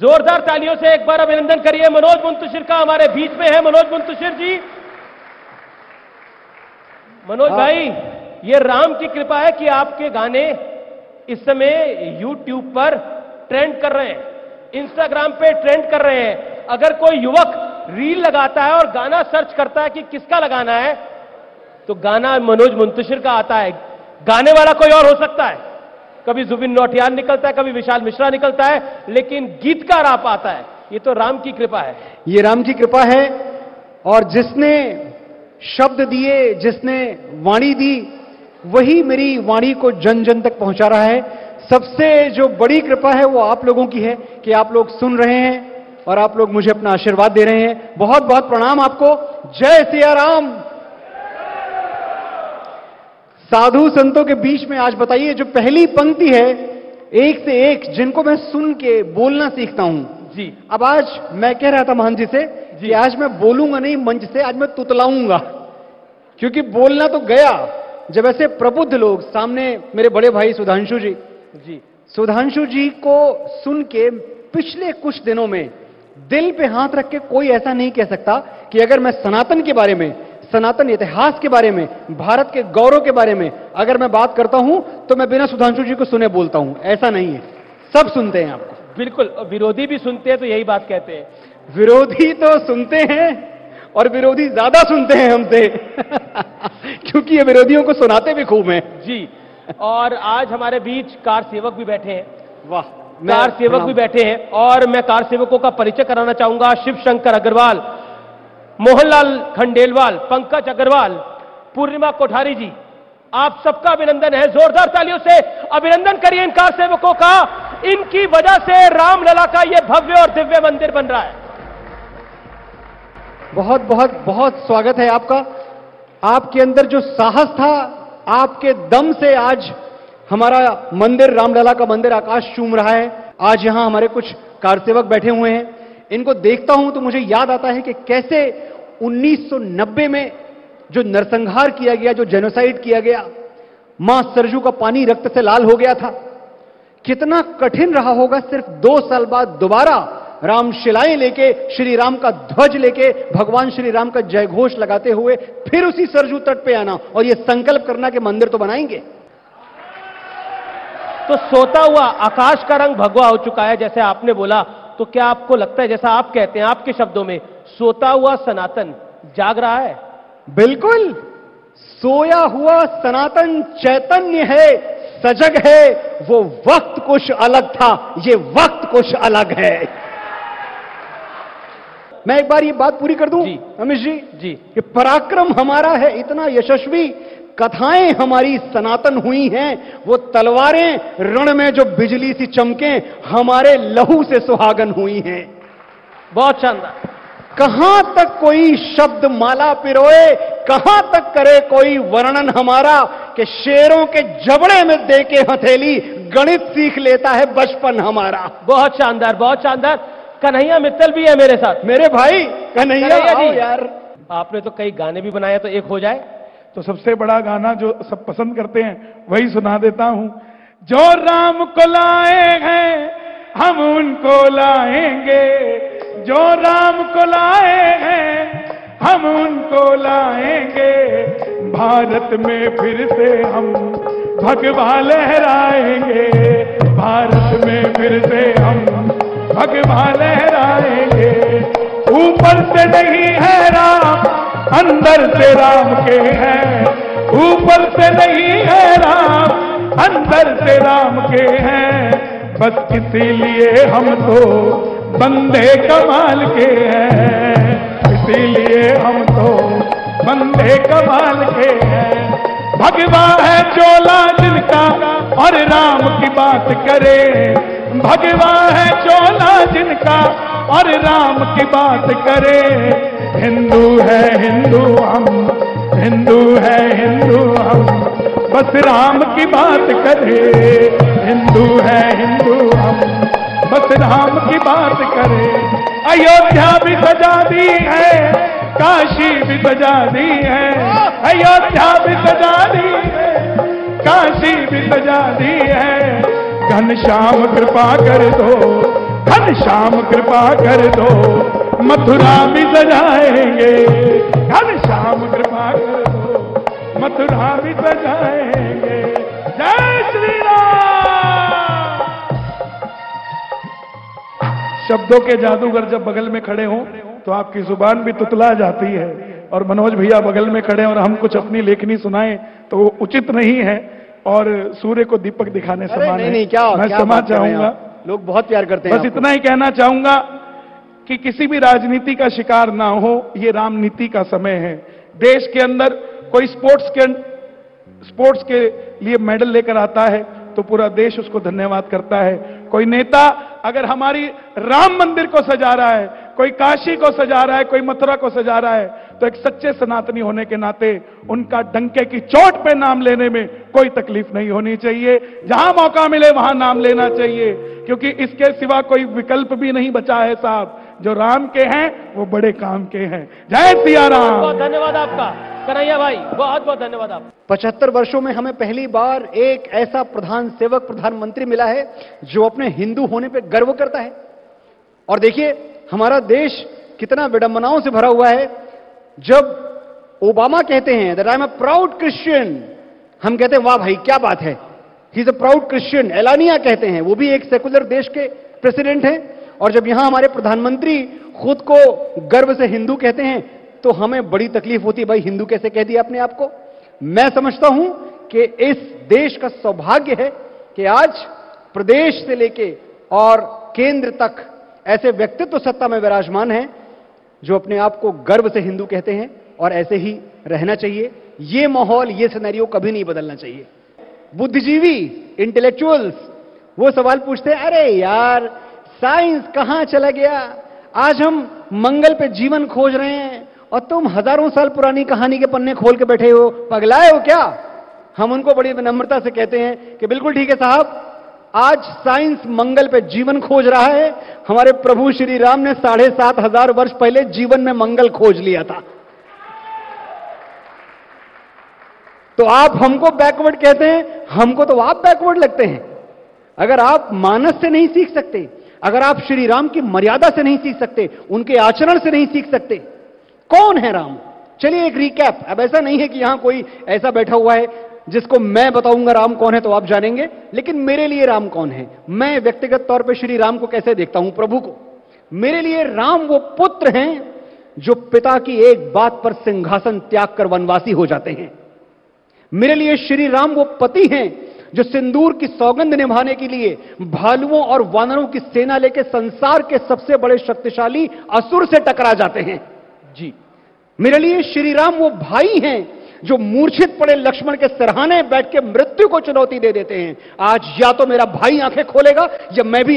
जोरदार तालियों से एक बार अभिनंदन करिए मनोज मुंतशिर का। हमारे बीच में है मनोज मुंतशिर जी। मनोज भाई, ये राम की कृपा है कि आपके गाने इस समय YouTube पर ट्रेंड कर रहे हैं, इंस्टाग्राम पे ट्रेंड कर रहे हैं। अगर कोई युवक रील लगाता है और गाना सर्च करता है कि किसका लगाना है, तो गाना मनोज मुंतशिर का आता है। गाने वाला कोई और हो सकता है, कभी जुबिन नौटियाल निकलता है, कभी विशाल मिश्रा निकलता है, लेकिन गीतकार आप आता है। ये तो राम की कृपा है। ये राम की कृपा है, और जिसने शब्द दिए, जिसने वाणी दी, वही मेरी वाणी को जन जन तक पहुंचा रहा है। सबसे जो बड़ी कृपा है वो आप लोगों की है कि आप लोग सुन रहे हैं और आप लोग मुझे अपना आशीर्वाद दे रहे हैं। बहुत बहुत प्रणाम आपको। जय सिया राम। साधु संतों के बीच में आज बताइए, जो पहली पंक्ति है, एक से एक जिनको मैं सुन के बोलना सीखता हूं जी। अब आज मैं कह रहा था महंत जी से कि आज मैं बोलूंगा नहीं मंच से, आज मैं तुतलाऊंगा, क्योंकि बोलना तो गया। जब ऐसे प्रबुद्ध लोग सामने, मेरे बड़े भाई सुधांशु जी सुधांशु जी को सुन के पिछले कुछ दिनों में दिल पे हाथ रख के कोई ऐसा नहीं कह सकता कि अगर मैं सनातन के बारे में, सनातन इतिहास के बारे में, भारत के गौरव के बारे में अगर मैं बात करता हूं तो मैं बिना सुधांशु जी को सुने बोलता हूं। ऐसा नहीं है, सब सुनते हैं आपको। बिल्कुल, विरोधी भी सुनते हैं तो यही बात कहते हैं। विरोधी तो सुनते हैं, और विरोधी ज्यादा सुनते हैं हमसे क्योंकि ये विरोधियों को सुनाते भी खूब हैं जी। और आज हमारे बीच कार सेवक भी बैठे हैं। वाह, कार सेवक भी बैठे हैं, और मैं कार सेवकों का परिचय कराना चाहूंगा। शिव शंकर अग्रवाल, मोहनलाल खंडेलवाल, पंकज अग्रवाल, पूर्णिमा कोठारी जी, आप सबका अभिनंदन है। जोरदार तालियों से अभिनंदन करिए इन कार सेवकों का। इनकी वजह से रामलला का यह भव्य और दिव्य मंदिर बन रहा है। बहुत बहुत बहुत स्वागत है आपका। आपके अंदर जो साहस था, आपके दम से आज हमारा मंदिर, रामलला का मंदिर आकाश चूम रहा है। आज यहां हमारे कुछ कारसेवक बैठे हुए हैं। इनको देखता हूं तो मुझे याद आता है कि कैसे 1990 में जो नरसंहार किया गया, जो जेनोसाइड किया गया, मां सरजू का पानी रक्त से लाल हो गया था। कितना कठिन रहा होगा सिर्फ 2 साल बाद दोबारा रामशिलाएं लेके, श्री राम का ध्वज लेके, भगवान श्री राम का जय घोष लगाते हुए फिर उसी सरजू तट पे आना और यह संकल्प करना कि मंदिर तो बनाएंगे। तो सोता हुआ आकाश का रंग भगवा हो चुका है, जैसे आपने बोला। तो क्या आपको लगता है, जैसा आप कहते हैं आपके शब्दों में, सोता हुआ सनातन जाग रहा है? बिल्कुल, सोया हुआ सनातन चैतन्य है, सजग है। वो वक्त कुछ अलग था, ये वक्त कुछ अलग है। मैं एक बार ये बात पूरी कर दूं अमिश जी कि पराक्रम हमारा है इतना यशस्वी, कथाएं हमारी सनातन हुई हैं, वो तलवारें रण में जो बिजली सी चमके हमारे लहू से सुहागन हुई हैं। बहुत शानदार। कहां तक कोई शब्द माला पिरोए, कहां तक करे कोई वर्णन हमारा कि शेरों के जबड़े में दे के हथेली गणित सीख लेता है बचपन हमारा। बहुत शानदार, बहुत शानदार। कन्हैया मित्तल भी है मेरे साथ। मेरे भाई कन्हैया आओ यार। आपने तो कई गाने भी बनाए, तो एक हो जाए। तो सबसे बड़ा गाना जो सब पसंद करते हैं वही सुना देता हूं। जो राम को लाए हैं हम उनको लाएंगे, जो राम को लाए हैं हम उनको लाएंगे, भारत में फिर से हम भगवा लहराएंगे, भारत में फिर से हम भगवा लहराएंगे। ऊपर से नहीं है राम, अंदर से राम के हैं, ऊपर से नहीं है राम, अंदर से राम के हैं। बस इसीलिए हम तो बंदे कमाल के हैं, इसीलिए हम तो बंदे कमाल के हैं। भगवा है चोला जिनका और राम की बात करे, भगवा है चोला जिनका और राम की बात करे। हिंदू है हिंदू हम, हिंदू है हिंदू हम, बस राम की बात करे। हिंदू है हिंदू हम, बस राम की बात करे। अयोध्या भी सजा दी है, काशी भी सजा दी है, अयोध्या भी सजा दी है, काशी भी सजा दी है। घनश्याम कृपा कर दो, घनश्याम कृपा कर दो, मथुरा भी सजाएंगे। घनश्याम कृपा कर दो, मथुरा भी सजाएंगे। जय श्री राम। शब्दों के जादूगर जब बगल में खड़े हों तो आपकी जुबान भी तुतला जाती है, और मनोज भैया बगल में खड़े और हम कुछ अपनी लेखनी सुनाएं तो वो उचित नहीं है, और सूर्य को दीपक दिखाने समान है। नहीं, क्या मैं क्षमा चाहूंगा, लोग बहुत प्यार करते हैं। बस इतना ही कहना चाहूंगा कि किसी भी राजनीति का शिकार ना हो, ये रामनीति का समय है। देश के अंदर कोई स्पोर्ट्स के लिए मेडल लेकर आता है तो पूरा देश उसको धन्यवाद करता है। कोई नेता अगर हमारी राम मंदिर को सजा रहा है, कोई काशी को सजा रहा है, कोई मथुरा को सजा रहा है, तो एक सच्चे सनातनी होने के नाते उनका डंके की चोट पे नाम लेने में कोई तकलीफ नहीं होनी चाहिए। जहां मौका मिले वहां नाम लेना चाहिए, क्योंकि इसके सिवा कोई विकल्प भी नहीं बचा है साहब। जो राम के हैं वो बड़े काम के हैं। जय सिया राम। बहुत धन्यवाद आपका कन्हैया भाई, बहुत बहुत धन्यवाद आप। 75 वर्षों में हमें पहली बार एक ऐसा प्रधान सेवक प्रधानमंत्री मिला है जो अपने हिंदू होने पे गर्व करता है। और देखिए हमारा देश कितना विडंबनाओं से भरा हुआ है। जब ओबामा कहते हैं that I am a proud Christian, हम कहते हैं वाह भाई क्या बात है, he is a proud Christian. एलानिया कहते हैं, वो भी एक सेकुलर देश के प्रेसिडेंट हैं। और जब यहां हमारे प्रधानमंत्री खुद को गर्व से हिंदू कहते हैं तो हमें बड़ी तकलीफ होती है, भाई हिंदू कैसे कह दिया अपने आप को। मैं समझता हूं कि इस देश का सौभाग्य है कि आज प्रदेश से लेके और केंद्र तक ऐसे व्यक्तित्व सत्ता में विराजमान हैं जो अपने आप को गर्व से हिंदू कहते हैं, और ऐसे ही रहना चाहिए। ये माहौल, ये सिनेरियो कभी नहीं बदलना चाहिए। बुद्धिजीवी इंटेलेक्चुअल्स वो सवाल पूछते हैं, अरे यार साइंस कहां चला गया, आज हम मंगल पे जीवन खोज रहे हैं और तुम हजारों साल पुरानी कहानी के पन्ने खोल के बैठे हो, पगलाए हो क्या। हम उनको बड़ी विनम्रता से कहते हैं कि बिल्कुल ठीक है साहब, आज साइंस मंगल पे जीवन खोज रहा है, हमारे प्रभु श्री राम ने 7,500 वर्ष पहले जीवन में मंगल खोज लिया था। तो आप हमको बैकवर्ड कहते हैं, हमको तो आप बैकवर्ड लगते हैं। अगर आप मानस से नहीं सीख सकते, अगर आप श्री राम की मर्यादा से नहीं सीख सकते, उनके आचरण से नहीं सीख सकते, कौन है राम। चलिए एक रिकैप। अब ऐसा नहीं है कि यहां कोई ऐसा बैठा हुआ है जिसको मैं बताऊंगा राम कौन है तो आप जानेंगे, लेकिन मेरे लिए राम कौन है, मैं व्यक्तिगत तौर पे श्री राम को कैसे देखता हूं, प्रभु को। मेरे लिए राम वो पुत्र हैं जो पिता की एक बात पर सिंहासन त्याग कर वनवासी हो जाते हैं। मेरे लिए श्री राम वो पति हैं जो सिंदूर की सौगंध निभाने के लिए भालुओं और वानरों की सेना लेकर संसार के सबसे बड़े शक्तिशाली असुर से टकरा जाते हैं। जी, मेरे लिए श्री राम वो भाई हैं जो मूर्छित पड़े लक्ष्मण के सिरहाने बैठ के मृत्यु को चुनौती दे देते हैं। आज या तो मेरा भाई आंखें खोलेगा या मैं भी